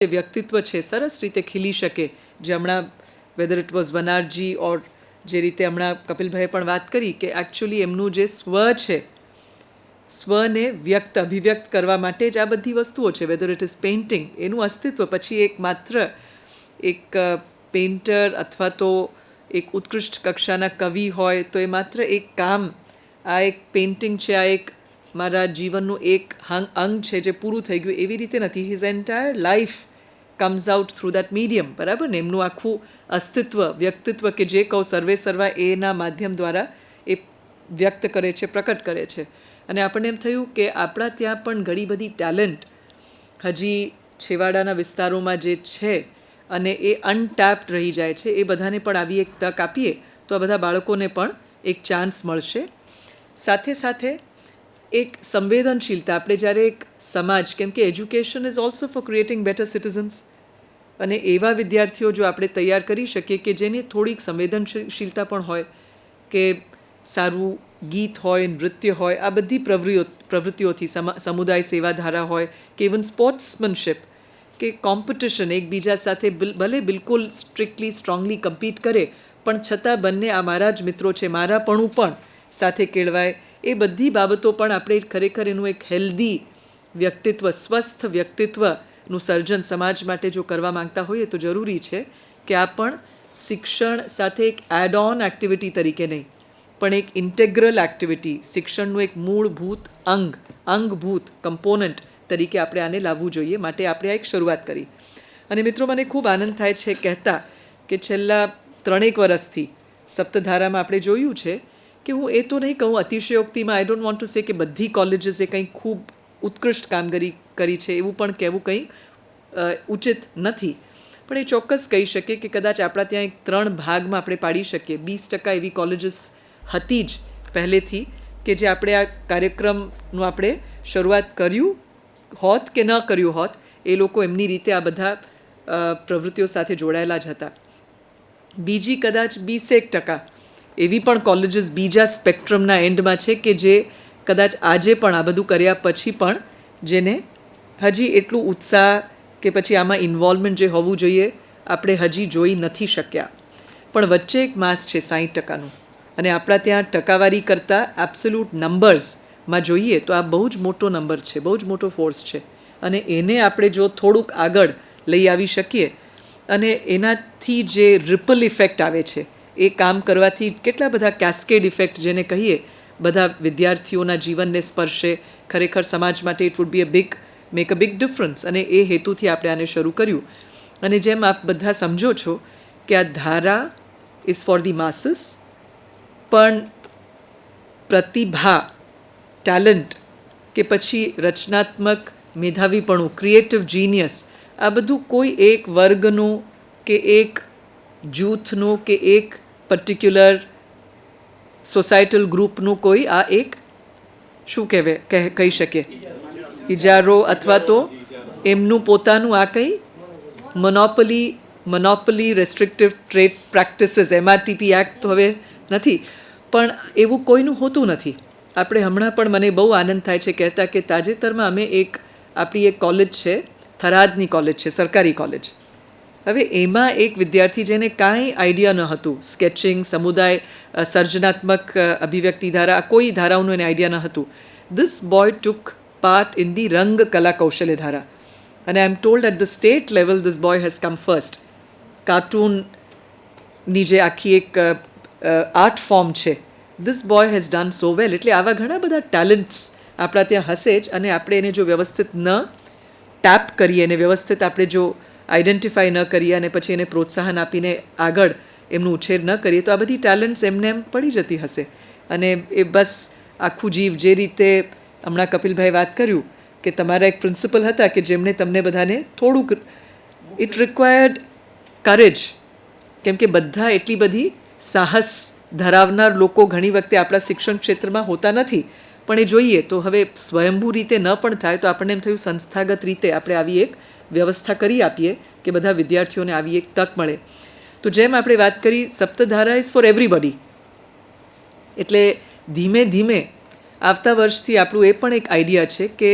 વ્યક્તિત્વ છે સરસ રીતે ખીલી શકે, જે હમણાં વેધર ઇટ વોઝ વનારજી ઓર જે રીતે હમણાં કપિલભાઈએ પણ વાત કરી કે એકચ્યુઅલી એમનું જે સ્વ છે, સ્વને અભિવ્યક્ત કરવા માટે જ આ બધી વસ્તુઓ છે. વેધર ઇટ ઇઝ પેઇન્ટિંગ, એનું અસ્તિત્વ પછી એક માત્ર એક પેઇન્ટર અથવા તો એક ઉત્કૃષ્ટ કક્ષાના કવિ હોય તો એ માત્ર એક કામ, આ એક પેઇન્ટિંગ છે, આ એક મારા જીવનનું એક અંગ છે જે પૂરું થઈ ગયું એવી રીતે નથી. His entire life comes out through that medium, બરાબર ને? એમનું આખું અસ્તિત્વ, વ્યક્તિત્વ કે જે કહું સર્વે સર્વા એના માધ્યમ દ્વારા એ વ્યક્ત કરે છે, પ્રકટ કરે છે. અને આપણને એમ થયું કે આપણા ત્યાં પણ ઘણી બધી ટેલેન્ટ હજી છેવાડાના વિસ્તારોમાં જે છે અને એ અનટેપ્ડ રહી જાય છે, એ બધાને પણ આવી એક તક આપીએ તો આ બધા બાળકોને પણ એક ચાન્સ મળશે. સાથે સાથે એક સંવેદનશીલતા, આપણે જ્યારે એક સમાજ, કેમ કે education is also for creating better citizens, અને એવા વિદ્યાર્થીઓ જો આપણે તૈયાર કરી શકીએ કે જેને થોડીક સંવેદનશીલતા પણ હોય, કે સારું ગીત હોય, નૃત્ય હોય, આ બધી પ્રવૃત્તિઓથી સમુદાય સેવાધારા હોય કે ઇવન સ્પોર્ટ્સમેનશિપ કે કોમ્પિટિશન, એકબીજા સાથે ભલે બિલકુલ સ્ટ્રિક્ટલી સ્ટ્રોંગલી કમ્પીટ કરે પણ છતાં બંને આ મારા જ મિત્રો છે, મારાપણું પણ સાથે કેળવાય, એ બધી બાબતો પણ આપણે ખરેખર એનું એક હેલ્ધી વ્યક્તિત્વ, સ્વસ્થ વ્યક્તિત્વનું સર્જન સમાજ માટે જો કરવા માંગતા હોઈએ તો જરૂરી છે કે આ પણ શિક્ષણ સાથે એક એડ ઓન એક્ટિવિટી તરીકે નહીં, પણ એક ઇન્ટેગ્રલ એક્ટિવિટી, શિક્ષણનું એક મૂળભૂત અંગભૂત કમ્પોનન્ટ તરીકે આપણે આને લાવવું જોઈએ. માટે આપણે આ એક શરૂઆત કરી. અને મિત્રો, મને ખૂબ આનંદ થાય છે કહેતા કે છેલ્લા 3 વર્ષથી સપ્તધારામાં આપણે જોયું છે કે હું એ તો નહીં કહું અતિશયોક્તિમાં, I don't want to say કે બધી કોલેજીસે કંઈ ખૂબ ઉત્કૃષ્ટ કામગીરી કરી છે એવું પણ કહેવું કંઈ ઉચિત નથી, પણ એ ચોક્કસ કહી શકીએ કે કદાચ આપણા ત્યાં એક 3 ભાગમાં આપણે પાડી શકીએ. 20% એવી કોલેજીસ હતી જ પહેલેથી કે જે આપણે આ કાર્યક્રમનું આપણે શરૂઆત કર્યું હોત કે ન કર્યું હોત, એ લોકો એમની રીતે આ બધા પ્રવૃત્તિઓ સાથે જોડાયેલા જ હતા. બીજી કદાચ 20% એવી પણ કોલેજીસ બીજા સ્પેક્ટ્રમના એન્ડમાં છે કે જે કદાચ આજે પણ આ બધું કર્યા પછી પણ જેને હજી એટલું ઉત્સાહ કે પછી આમાં ઇન્વોલ્વમેન્ટ જે હોવું જોઈએ આપણે હજી જોઈ નથી શક્યા. પણ વચ્ચે એક માસ છે 60%નું, અને આપણા ત્યાં ટકાવારી કરતાં એબ્સોલ્યુટ નંબર્સમાં જોઈએ તો આ બહુ જ મોટો નંબર છે, બહુ જ મોટો ફોર્સ છે. અને એને આપણે જો થોડુંક આગળ લઈ આવી શકીએ અને એનાથી જે રિપલ ઇફેક્ટ આવે છે, એ કામ કરવાથી કેટલા બધા કેસ્કેડ ઇફેક્ટ જેને કહીએ, બધા વિદ્યાર્થીઓના જીવનને સ્પર્શે, ખરેખર સમાજ માટે it would be make a big difference. અને એ હેતુથી આપણે આને શરૂ કર્યું. અને જેમ આપ બધા સમજો છો કે આ ધારા ઇઝ ફોર ધી માસીસ, પણ પ્રતિભા, ટેલેન્ટ કે પછી રચનાત્મક મેધાવીપણું, ક્રિએટિવ જીનિયસ, આ બધું કોઈ એક વર્ગનું કે એક જૂથનું કે એક પર્ટિક્યુલર સોસાયટલ ગ્રુપનું કોઈ આ એક શું કહી શકીએ ઇજારો અથવા તો એમનું પોતાનું આ કંઈ મોનોપલી રેસ્ટ્રિક્ટિવ ટ્રેડ પ્રેક્ટિસીસ, MRTP એક્ટ તો હવે નથી, પણ એવું કોઈનું હોતું નથી. આપણે હમણાં પણ મને બહુ આનંદ થાય છે કહેતા કે તાજેતરમાં અમે આપણી એક કોલેજ છે, થરાદની કોલેજ છે, સરકારી કોલેજ. હવે એમાં એક વિદ્યાર્થી જેને કાંઈ આઈડિયા ન હતું, સ્કેચિંગ, સમુદાય, સર્જનાત્મક અભિવ્યક્તિ ધારા, કોઈ ધારાઓનું એને આઈડિયા ન હતું. This boy took part in the રંગ કલા કૌશલ્ય ધારા, અને I am told at the state level this boy has come first. કાર્ટૂનની જે આખી એક આર્ટ ફોર્મ છે, this boy has done so well. એટલે આવા ઘણા બધા ટેલેન્ટ્સ આપણા ત્યાં હશે જ, અને આપણે એને જો વ્યવસ્થિત ન ટેપ કરીએ અને વ્યવસ્થિત આપણે જો આઈડેન્ટિફાઈ ન કરીએ અને પછી એને પ્રોત્સાહન આપીને આગળ એમનું ઉછેર ન કરીએ તો આ બધી ટેલેન્ટ્સ એમને એમ પડી જતી હશે. અને એ બસ આખું જીવ, જે રીતે હમણાં કપિલભાઈ વાત કર્યું કે તમારા એક પ્રિન્સિપલ હતા કે જેમણે તમને બધાને થોડુંક, ઇટ રિક્વાયર્ડ કરેજ, કેમ કે બધા એટલી બધી સાહસ ધરાવનાર લોકો ઘણી વખતે આપણા શિક્ષણ ક્ષેત્રમાં હોતા નથી. પણ એ જોઈએ તો હવે સ્વયંભૂ રીતે ન પણ થાય તો આપણને એમ થયું સંસ્થાગત રીતે આપણે આવી એક વ્યવસ્થા કરી આપીએ કે બધા વિદ્યાર્થીઓને આવી એક તક મળે. તો જેમ આપણે વાત કરી, સપ્તધારા ઇઝ ફોર એવરીબડી. એટલે ધીમે ધીમે આવતા વર્ષથી આપણું એ પણ એક આઈડિયા છે કે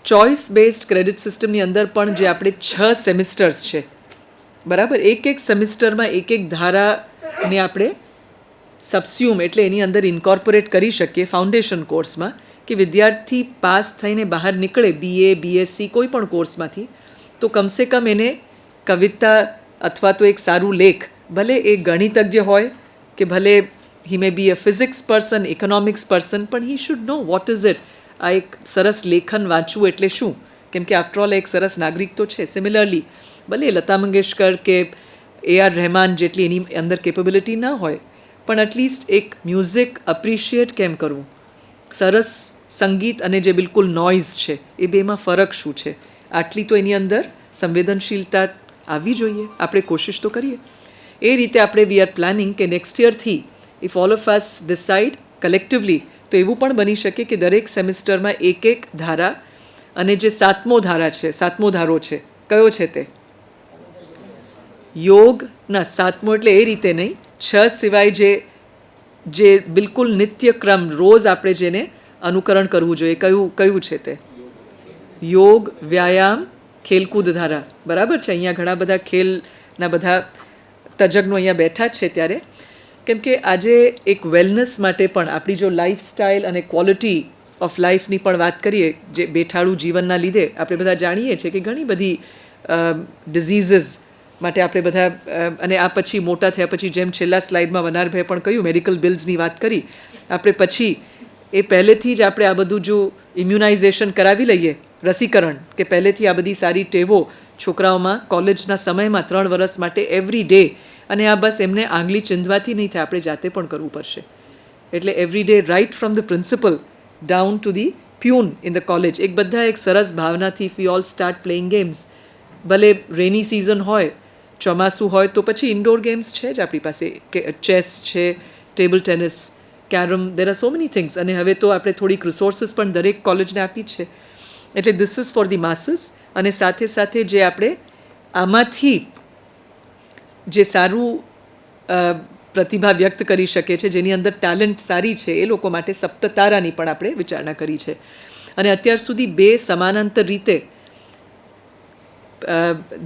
ચોઇસ બેઝડ ક્રેડિટ સિસ્ટમની અંદર પણ જે આપણે 6 સેમિસ્ટર્સ છે, બરાબર, એક સેમિસ્ટરમાં એક ધારાને આપણે સબસ્યુમ એટલે એની અંદર ઇન્કોર્પોરેટ કરી શકીએ ફાઉન્ડેશન કોર્સમાં, કે વિદ્યાર્થી પાસ થઈને બહાર નીકળે BA BSc કોઈ પણ કોર્સમાંથી તો કમસે કમ એને કવિતા અથવા તો એક સારું લેખ, ભલે એ ગણિતજ્ઞ હોય કે ભલે હી મે બી અ ફિઝિક્સ પર્સન, ઇકોનોમિક્સ પર્સન, પણ he should know what is it, આ એક સરસ લેખન વાંચવું એટલે શું, કેમ કે આફ્ટરઓલ એક સરસ નાગરિક તો છે. સિમિલરલી ભલે લતા મંગેશકર કે AR રહેમાન જેટલી એની અંદર કેપેબિલિટી ન હોય, પણ એટલીસ્ટ એક મ્યુઝિક અપ્રિશિએટ કેમ કરવું, સરસ સંગીત અને જે બિલકુલ નોઇઝ છે એ બેમાં ફરક શું છે, આટલી તો એની અંદર સંવેદનશીલતા આવવી જોઈએ. આપણે કોશિશ તો કરીએ. એ રીતે આપણે વી આર પ્લાનિંગ કે નેક્સ્ટ યરથી if all of us decide collectively તો એવું પણ બની શકે કે દરેક સેમિસ્ટરમાં એક ધારા, અને જે સાતમો ધારો છે કયો છે તે યોગ, ના સાતમો એટલે એ રીતે નહીં, 6 સિવાય જે બિલકુલ નિત્યક્રમ રોજ આપણે જેને અનુકરણ કરવું જોઈએ કયું છે તે યોગ, વ્યાયામ, ખેલકૂદ ધારા, બરાબર છે. અહીંયા ઘણા બધા ખેલના બધા તજજ્ઞો અહીંયા બેઠા જ છે. ત્યારે કેમ કે આજે એક વેલનેસ માટે પણ આપણી જો લાઈફસ્ટાઈલ અને ક્વોલિટી ઓફ લાઈફની પણ વાત કરીએ, જે બેઠાડું જીવનના લીધે આપણે બધા જાણીએ છીએ કે ઘણી બધી ડિઝીઝીસ માટે આપણે બધા, અને આ પછી મોટા થયા પછી જેમ છેલ્લા સ્લાઇડમાં વનારભાઈએ પણ કહ્યું મેડિકલ બિલ્સની વાત કરી, આપણે પછી એ પહેલેથી જ આપણે આ બધું જો ઇમ્યુનાઇઝેશન કરાવી લઈએ, રસીકરણ, કે પહેલેથી આ બધી સારી ટેવો છોકરાઓમાં કોલેજના સમયમાં 3 વર્ષ માટે એવરી ડે, અને આ બસ એમને આંગળી ચીંધવાથી નહીં થાય, આપણે જાતે પણ કરવું પડશે. એટલે every day right from the principal down to the peon in the college, એક બધા એક સરસ ભાવનાથી we all start playing games. ભલે રેની સિઝન હોય, ચોમાસું હોય તો પછી ઇન્ડોર ગેમ્સ છે જ આપણી પાસે, કે ચેસ છે, table tennis, carrom, there are so many things. અને હવે તો આપણે થોડીક રિસોર્સિસ પણ દરેક કોલેજને આપી છે. એટલે this is for the masses. અને સાથે સાથે જે આપણે આમાંથી જે સારું પ્રતિભા વ્યક્ત કરી શકે છે, જેની અંદર ટેલેન્ટ સારી છે, એ લોકો માટે સપ્તતારાની પણ આપણે વિચારણા કરી છે. અને અત્યાર સુધી 2 સમાનાંતર રીતે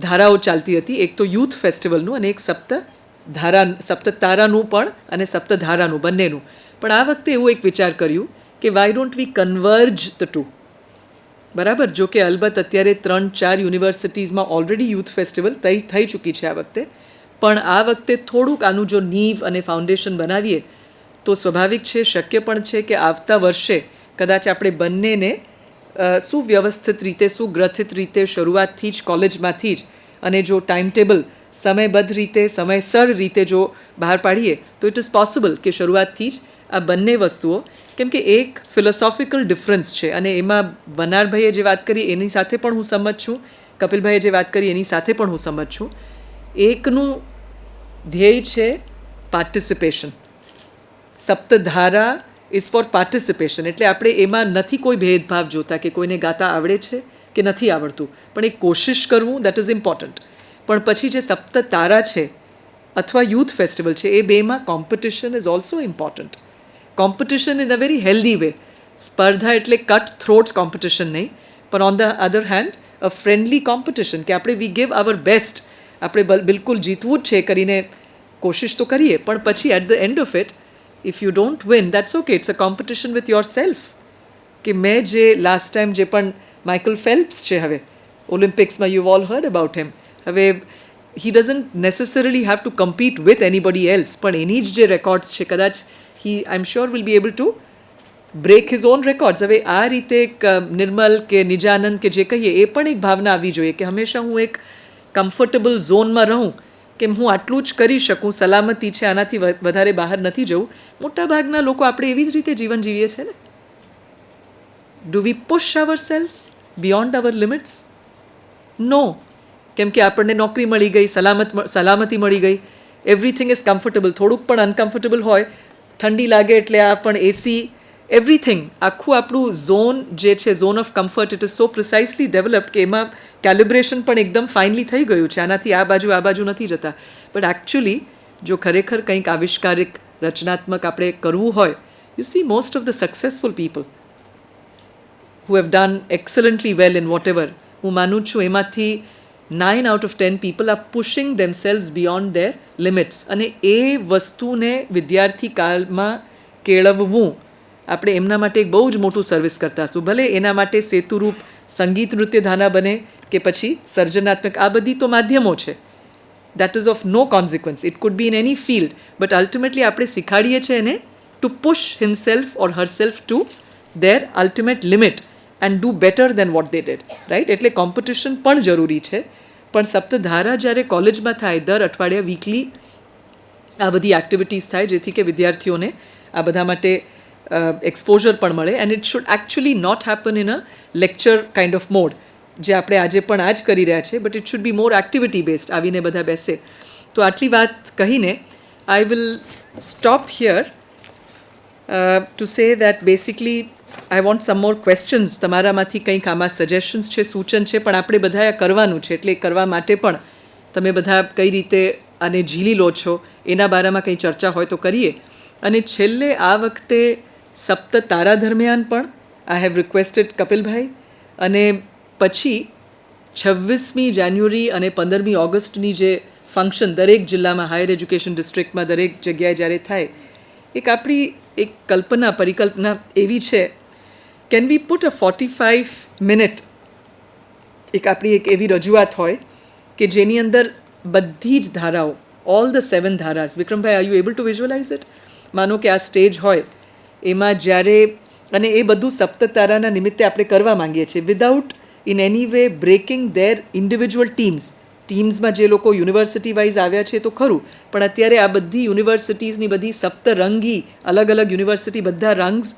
ધારાઓ ચાલતી હતી, એક તો યુથ ફેસ્ટિવલનું અને એક સપ્તતારાનું પણ અને સપ્તધારાનું બંનેનું. પણ આ વખતે એવું એક વિચાર કર્યું કે why don't we converge the two, બરાબર. જો કે અલબત્ત અત્યારે 3-4 યુનિવર્સિટીઝમાં ઓલરેડી યુથ ફેસ્ટિવલ થઈ ચૂકી છે આ વખતે, પણ આ વખતે થોડુંક આનું જો નીવ અને ફાઉન્ડેશન બનાવીએ તો સ્વાભાવિક છે, શક્ય પણ છે કે આવતા વર્ષે કદાચ આપણે બંનેને સુવ્યવસ્થિત રીતે, સુગ્રથિત રીતે શરૂઆતથી જ કોલેજમાંથી જ, અને જો ટાઈમ ટેબલ સમયબદ્ધ રીતે, સમયસર રીતે જો બહાર પાડીએ તો ઇટ ઇઝ પોસિબલ કે શરૂઆતથી જ આ બંને વસ્તુઓ, કેમ કે એક ફિલોસોફિકલ ડિફરન્સ છે, અને એમાં વનારભાઈએ જે વાત કરી એની સાથે પણ હું સંમત છું, કપિલભાઈએ જે વાત કરી એની સાથે પણ હું સંમત છું. એકનું ધ્યેય છે પાર્ટિસિપેશન, સપ્તધારા ઇઝ ફોર પાર્ટિસિપેશન, એટલે આપણે એમાં નથી કોઈ ભેદભાવ જોતા કે કોઈને ગાતા આવડે છે કે નથી આવડતું, પણ એક કોશિશ કરવું, દેટ ઇઝ ઇમ્પોર્ટન્ટ. પણ પછી જે સપ્તતારા છે અથવા યુથ ફેસ્ટિવલ છે, એ બેમાં competition is also important. Competition in a very healthy way, સ્પર્ધા એટલે કટ થ્રોટ કોમ્પિટિશન નહીં, પણ on the other hand a friendly competition, કે આપણે વી ગીવ અવર બેસ્ટ, આપણે બિલકુલ જીતવું જ છે કરીને કોશિશ તો કરીએ, પણ પછી at the end of it if you don't win, that's okay, it's a competition with yourself. કે મેં જે લાસ્ટ ટાઈમ જે પણ માઇકલ ફેલ્પ્સ છે, હવે ઓલિમ્પિક્સમાં યુ ઓલ હર્ડ અબાઉટ હિમ, હવે he doesn't necessarily have to compete with anybody else, પણ એની જ જે રેકોર્ડ્સ છે કદાચ I'm sure will be able to break his own records. હવે આ રીતે એક નિર્મલ કે નિજાનંદ કે જે કહીએ એ પણ એક ભાવના આવવી જોઈએ કે હંમેશા હું એક કમ્ફર્ટેબલ ઝોનમાં રહું, કે હું આટલું જ કરી શકું, સલામતી છે, આનાથી વધારે બહાર નથી જવું. મોટાભાગના લોકો આપણે એવી જ રીતે જીવન જીવીએ છીએ ને. Do we push ourselves beyond our limits? No. કેમ કે આપણને નોકરી મળી ગઈ, સલામતી મળી ગઈ, એવરીથિંગ ઇઝ કમ્ફર્ટેબલ. થોડુંક પણ અનકમ્ફર્ટેબલ હોય, ઠંડી લાગે એટલે આ પણ એસી, એવરીથિંગ, આખું આપણું ઝોન જે છે, zone of comfort, it is so precisely developed કે એમાં કેલિબ્રેશન પણ એકદમ ફાઇનલી થઈ ગયું છે. આનાથી આ બાજુ નથી જતા. બટ એકચ્યુઅલી જો ખરેખર કંઈક આવિષ્કારિક, રચનાત્મક આપણે કરવું હોય, you C most of the successful people who have done excellently well in whatever, હું માનું છું એમાંથી 9 out of 10 people are pushing themselves beyond their limits. અને એ વસ્તુને વિદ્યાર્થી કાળમાં કેળવવું આપણે એમના માટે એક બહુ જ મોટું સર્વિસ કરતા હશું. ભલે એના માટે સેતુરૂપ સંગીત નૃત્ય ધાના બને કે પછી સર્જનાત્મક, આ બધી તો માધ્યમો છે. that is of no consequence. It could be in any field, but ultimately આપણે શીખાડીએ છીએ એને to push himself or herself to their ultimate limit and do better than what they did, right? એટલે કોમ્પિટિશન પણ જરૂરી છે, પણ સપ્તધારા જ્યારે કોલેજમાં થાય દર અઠવાડિયે વીકલી આ બધી એક્ટિવિટીઝ થાય જેથી કે વિદ્યાર્થીઓને આ બધા માટે એક્સપોઝર પણ મળે. And it should actually not happen in a lecture kind of mode, જે આપણે આજે પણ આ જ કરી રહ્યા છીએ, but it should be more activity based, આવીને બધા બેસે. તો આટલી વાત કહીને I will stop here to say that basically I want some more questions. તમારામાંથી કંઈક આમાં સજેશન્સ છે, સૂચન છે, પણ આપણે બધાએ કરવાનું છે, એટલે કરવા માટે પણ તમે બધા કઈ રીતે આને ઝીલી લો છો એના બારામાં કંઈ ચર્ચા હોય તો કરીએ. અને છેલ્લે આ વખતે સપ્ત તારા દરમિયાન પણ આઈ હેવ રિક્વેસ્ટેડ કપિલભાઈ, અને પછી 26મી જાન્યુઆરી અને 15મી ઓગસ્ટની જે ફંક્શન દરેક જિલ્લામાં હાયર એજ્યુકેશન ડિસ્ટ્રિક્ટમાં દરેક જગ્યાએ જ્યારે થાય, એક આપણી એક પરિકલ્પના એવી છે, can we put a 45 minute એક આપણી એક એવી રજૂઆત હોય કે જેની અંદર બધી જ ધારાઓ, ઓલ ધ 7 ધારાસ. Vikrambhai, are you able to visualise it? માનો કે આ સ્ટેજ હોય એમાં જ્યારે, અને એ બધું સપ્તતારાના નિમિત્તે આપણે કરવા માંગીએ છીએ without in any way breaking their individual ટીમ્સમાં જે લોકો યુનિવર્સિટી વાઇઝ આવ્યા છે તો ખરું, પણ અત્યારે આ બધી યુનિવર્સિટીઝની બધી સપ્તરંગી અલગ અલગ યુનિવર્સિટી, બધા રંગ્સ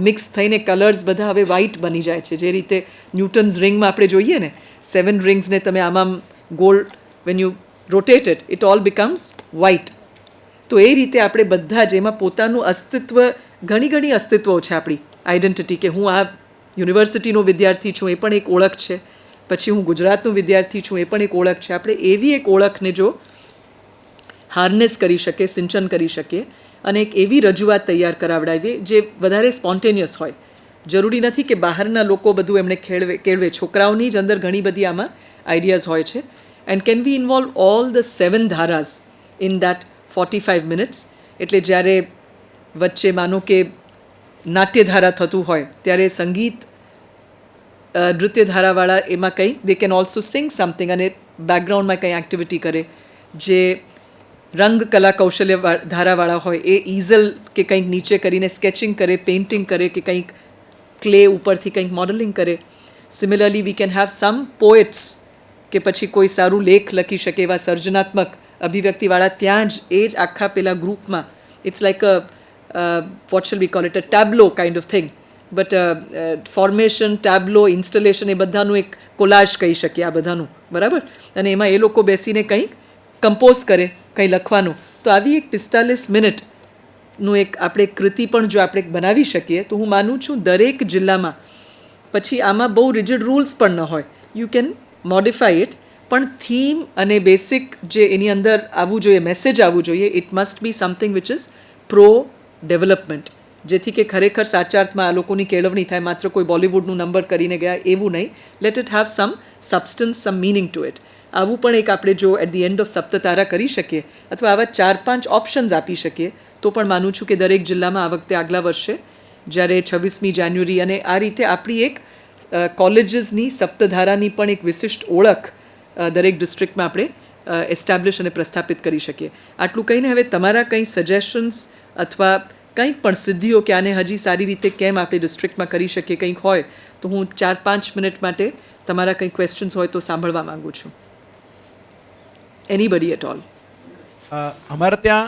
મિક્સ થઈને કલર્સ બધા હવે વ્હાઇટ બની જાય છે. જે રીતે ન્યૂટન્સ રિંગમાં આપણે જોઈએ ને 7 રિંગ્સને તમે આમાં gold when you rotate it all becomes white. તો એ રીતે આપણે બધા જ એમાં પોતાનું અસ્તિત્વ, ઘણી અસ્તિત્વો છે આપણી આઈડેન્ટિટી, કે હું આ યુનિવર્સિટીનો વિદ્યાર્થી છું એ પણ એક ઓળખ છે, પછી હું ગુજરાતનો વિદ્યાર્થી છું એ પણ એક ઓળખ છે. આપણે એવી એક ઓળખને જો હાર્નેસ કરી શકીએ, સિંચન કરી શકીએ અને એક એવી રજૂઆત તૈયાર કરાવડાવીએ જે વધારે સ્પોન્ટેનિયસ હોય. જરૂરી નથી કે બહારના લોકો બધું એમને કેળવે, છોકરાઓની જ અંદર ઘણી બધી આમાં આઈડિયાઝ હોય છે. And can we involve all the 7 ધારાસ ઇન દેટ 45 મિનિટ્સ. એટલે જ્યારે વચ્ચે માનો કે નાટ્યધારા થતું હોય ત્યારે સંગીત નૃત્યધારાવાળા એમાં કંઈ they can also sing something, અને બેકગ્રાઉન્ડમાં કંઈ એક્ટિવિટી કરે. જે રંગ કલા કૌશલ્ય ધારાવાળા હોય એ ઇઝલ કે કંઈક નીચે કરીને સ્કેચિંગ કરે, પેઇન્ટિંગ કરે, કે કંઈક ક્લે ઉપરથી કંઈક મોડલિંગ કરે. Similarly we can have sum poets, કે પછી કોઈ સારું લેખ લખી શકે એવા સર્જનાત્મક અભિવ્યક્તિવાળા ત્યાં જ એ જ આખા પેલા ગ્રુપમાં. It's like a what shall we call it, a tableau kind of thing, but formation, tableau, installation એ બધાનું એક કોલાજ કહી શકીએ આ બધાનું, બરાબર. અને એમાં એ લોકો બેસીને કંઈક કમ્પોઝ કરે, કંઈ લખવાનું. તો આવી એક 45 મિનિટનું એક આપણે કૃતિ પણ જો આપણે બનાવી શકીએ તો હું માનું છું દરેક જિલ્લામાં, પછી આમાં બહુ રિજિડ રૂલ્સ પણ ન હોય, યુ કેન મોડિફાઈ ઇટ, પણ થીમ અને બેસિક જે એની અંદર આવવું જોઈએ, મેસેજ આવવું જોઈએ, it must be something which is pro development, જેથી કે ખરેખર સાચા અર્થમાં આ લોકોની કેળવણી થાય, માત્ર કોઈ બોલિવૂડનું નંબર કરીને ગયા એવું નહીં. Let it have some substance, some meaning to it. આવું પણ એક આપણે જો at the end of Saptatara કરી શકીએ, અથવા આવા 4-5 ઓપ્શન્સ આપી શકીએ, તો પણ માનું છું કે દરેક જિલ્લામાં આ વખતે આગલા વર્ષે જ્યારે 26મી જાન્યુઆરી, અને આ રીતે આપણી એક કોલેજીસની સપ્તધારાની પણ એક વિશિષ્ટ ઓળખ દરેક ડિસ્ટ્રિક્ટમાં આપણે એસ્ટાબ્લિશ અને પ્રસ્થાપિત કરી શકીએ. આટલું કહીને હવે તમારા કંઈ સજેશન્સ અથવા કંઈક પણ સિદ્ધિઓ કે આને હજી સારી રીતે કેમ આપણે ડિસ્ટ્રિક્ટમાં કરી શકીએ કંઈક હોય તો હું 4-5 મિનિટ માટે તમારા કંઈ ક્વેશ્ચન્સ હોય તો સાંભળવા માગું છું. Anybody at all? અમારે ત્યાં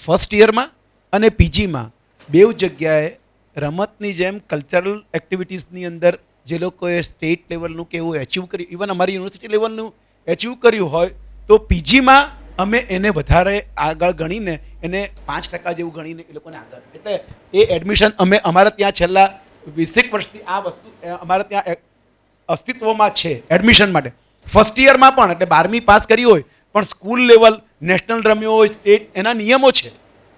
ફર્સ્ટ યરમાં અને પીજીમાં બેઉ જગ્યાએ રમતની જેમ કલ્ચરલ એક્ટિવિટીઝની અંદર જે લોકોએ સ્ટેટ લેવલનું કે એવું એચીવ કર્યું, ઇવન અમારી યુનિવર્સિટી લેવલનું એચીવ કર્યું હોય, તો પીજીમાં અમે એને વધારે આગળ ગણીને એને 5% જેવું ગણીને એ લોકોને આગળ, એટલે એ એડમિશન અમે અમારા ત્યાં છેલ્લા 20 વર્ષથી આ વસ્તુ અમારે ત્યાં અસ્તિત્વમાં છે એડમિશન માટે. ફર્સ્ટ યરમાં પણ, એટલે 12મી પાસ કરી હોય પણ સ્કૂલ લેવલ નેશનલ રમ્યો હોય, સ્ટેટ, એના નિયમો છે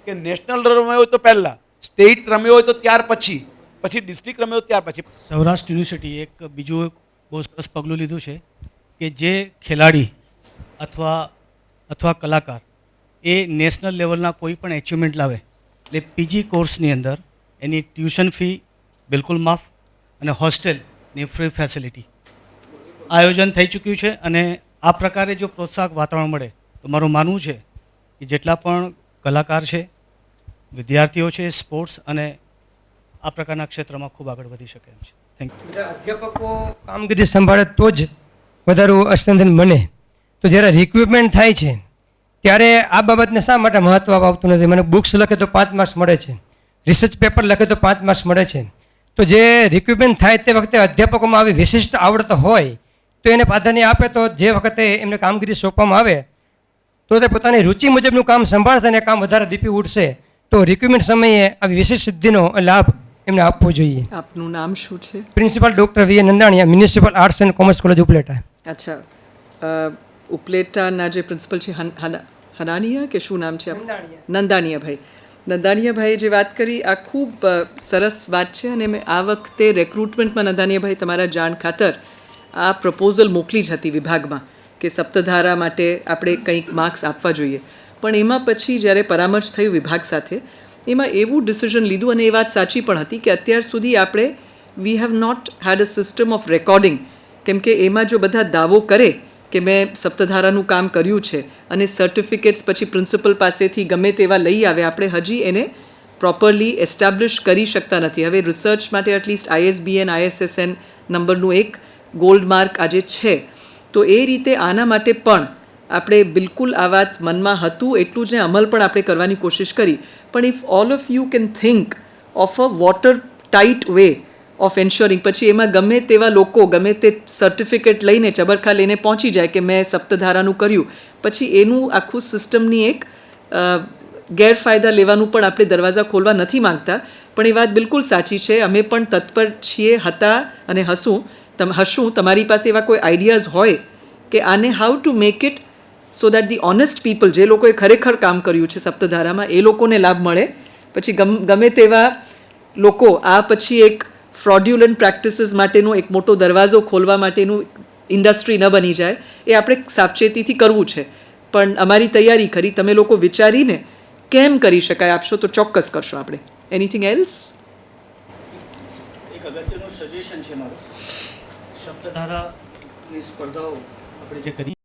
કે નેશનલ રમ્યો હોય તો પહેલાં, સ્ટેટ રમ્યો હોય તો ત્યાર પછી, પછી ડિસ્ટ્રિક્ટ રમ્યો ત્યાર પછી સૌરાષ્ટ્ર યુનિવર્સિટી એક બીજું બહુ સરસ પગલું લીધું છે કે જે ખેલાડી અથવા કલાકાર એ નેશનલ લેવલના કોઈ પણ એચિવમેન્ટ લાવે એટલે પીજી કોર્સની અંદર એની ટ્યુશન ફી બિલકુલ માફ અને હોસ્ટેલની ફ્રી ફેસિલિટી આયોજન થઈ ચૂક્યું છે. અને આ પ્રકારે જો પ્રોત્સાહક વાતાવરણ મળે તો મારું માનવું છે કે જેટલા પણ કલાકાર છે, વિદ્યાર્થીઓ છે, સ્પોર્ટ્સ અને આ પ્રકારના ક્ષેત્રમાં ખૂબ આગળ વધી શકે એમ છે. Thank you. બધા અધ્યાપકો કામગીરી સંભાળે તો જ વધારે અસ્તંધન બને. તો જ્યારે રિક્રુટમેન્ટ થાય છે ત્યારે આ બાબતને શા માટે મહત્વ આવતું નથી? મને બુક્સ લખે તો 5 માર્ક્સ મળે છે, રિસર્ચ પેપર લખે તો 5 માર્ક્સ મળે છે. તો જે રિક્રુટમેન્ટ થાય તે વખતે અધ્યાપકોમાં આવી વિશિષ્ટ આવડત હોય તો એને પ્રાધાન્ય આપે, તો જે વખતે એમને કામગીરી સોંપવામાં આવે તો તે પોતાની રુચિ મુજબનું કામ સંભાળશે અને કામ વધારે દીપી ઉઠશે. તો રિક્રુટમેન્ટ સમયે આવી વિશિષ્ટ સિદ્ધિનો લાભ એમને આપવો જોઈએ. આપનું નામ શું છે? Principal doctor V Nandaniya, municipal arts and commerce college Upleta. અચ્છા, ઉપલેટાના જે પ્રિન્સિપલ છે હનાનિયા કે શું નામ છે? નંદાણીયાભાઈ જે વાત કરી આ ખૂબ સરસ વાત છે. અને મેં આ વખતે રેક્રુટમેન્ટમાં નંદાણીયાભાઈ તમારા જાણ ખાતર આ પ્રપોઝલ મોકલી જ હતી વિભાગમાં કે સપ્તધારા માટે આપણે કંઈક માર્ક્સ આપવા જોઈએ. પણ એમાં પછી જ્યારે પરામર્શ થયું વિભાગ સાથે, એમાં એવું ડિસિઝન લીધું, અને એ વાત સાચી પણ હતી કે અત્યાર સુધી આપણે we have not had a system of recording. કેમ કે એમાં જો બધા દાવો કરે કે મેં સપ્તધારાનું કામ કર્યું છે અને સર્ટિફિકેટ્સ પછી પ્રિન્સિપલ પાસેથી ગમે તેવા લઈ આવે, આપણે હજી એને પ્રોપરલી એસ્ટાબ્લિશ કરી શકતા નથી. હવે રિસર્ચ માટે એટલીસ્ટ ISBN ISSN નંબરનું એક ગોલ્ડ માર્ક આજે છે. તો એ રીતે આના માટે પણ આપણે બિલકુલ આ વાત મનમાં હતું એટલું જ અમલ પણ આપણે કરવાની કોશિશ કરી. પણ if all of you can think of a water tight way of એન્શ્યોરિંગ, પછી એમાં ગમે તેવા લોકો ગમે તે સર્ટિફિકેટ લઈને ચબરખા લઈને પહોંચી જાય કે મેં સપ્તધારાનું કર્યું, પછી એનું આખું સિસ્ટમની એક ગેરફાયદા લેવાનું પણ આપણે દરવાજા ખોલવા નથી માંગતા. પણ એ વાત બિલકુલ સાચી છે. અમે પણ તત્પર છીએ, હતા અને હશું. તમારી પાસે એવા કોઈ આઈડિયાઝ હોય કે આને how to make it so that the honest people, જે લોકોએ ખરેખર કામ કર્યું છે સપ્તધારામાં, એ લોકોને લાભ મળે. પછી ગમે તેવા લોકો આ પછી એક ફ્રોડ્યુલન્ટ પ્રેક્ટિસીસ માટેનો એક મોટો દરવાજો ખોલવા માટેનું ઇન્ડસ્ટ્રી ન બની જાય, એ આપણે સાવચેતીથી કરવું છે. પણ અમારી તૈયારી ખરી. તમે લોકો વિચારીને કેમ કરી શકાય આપશો તો ચોક્કસ કરશો આપણે. Anything else? એક અગત્યનું સજેશન છે મારું. સપ્તધારાની સ્પર્ધાઓ આપણે જે કરી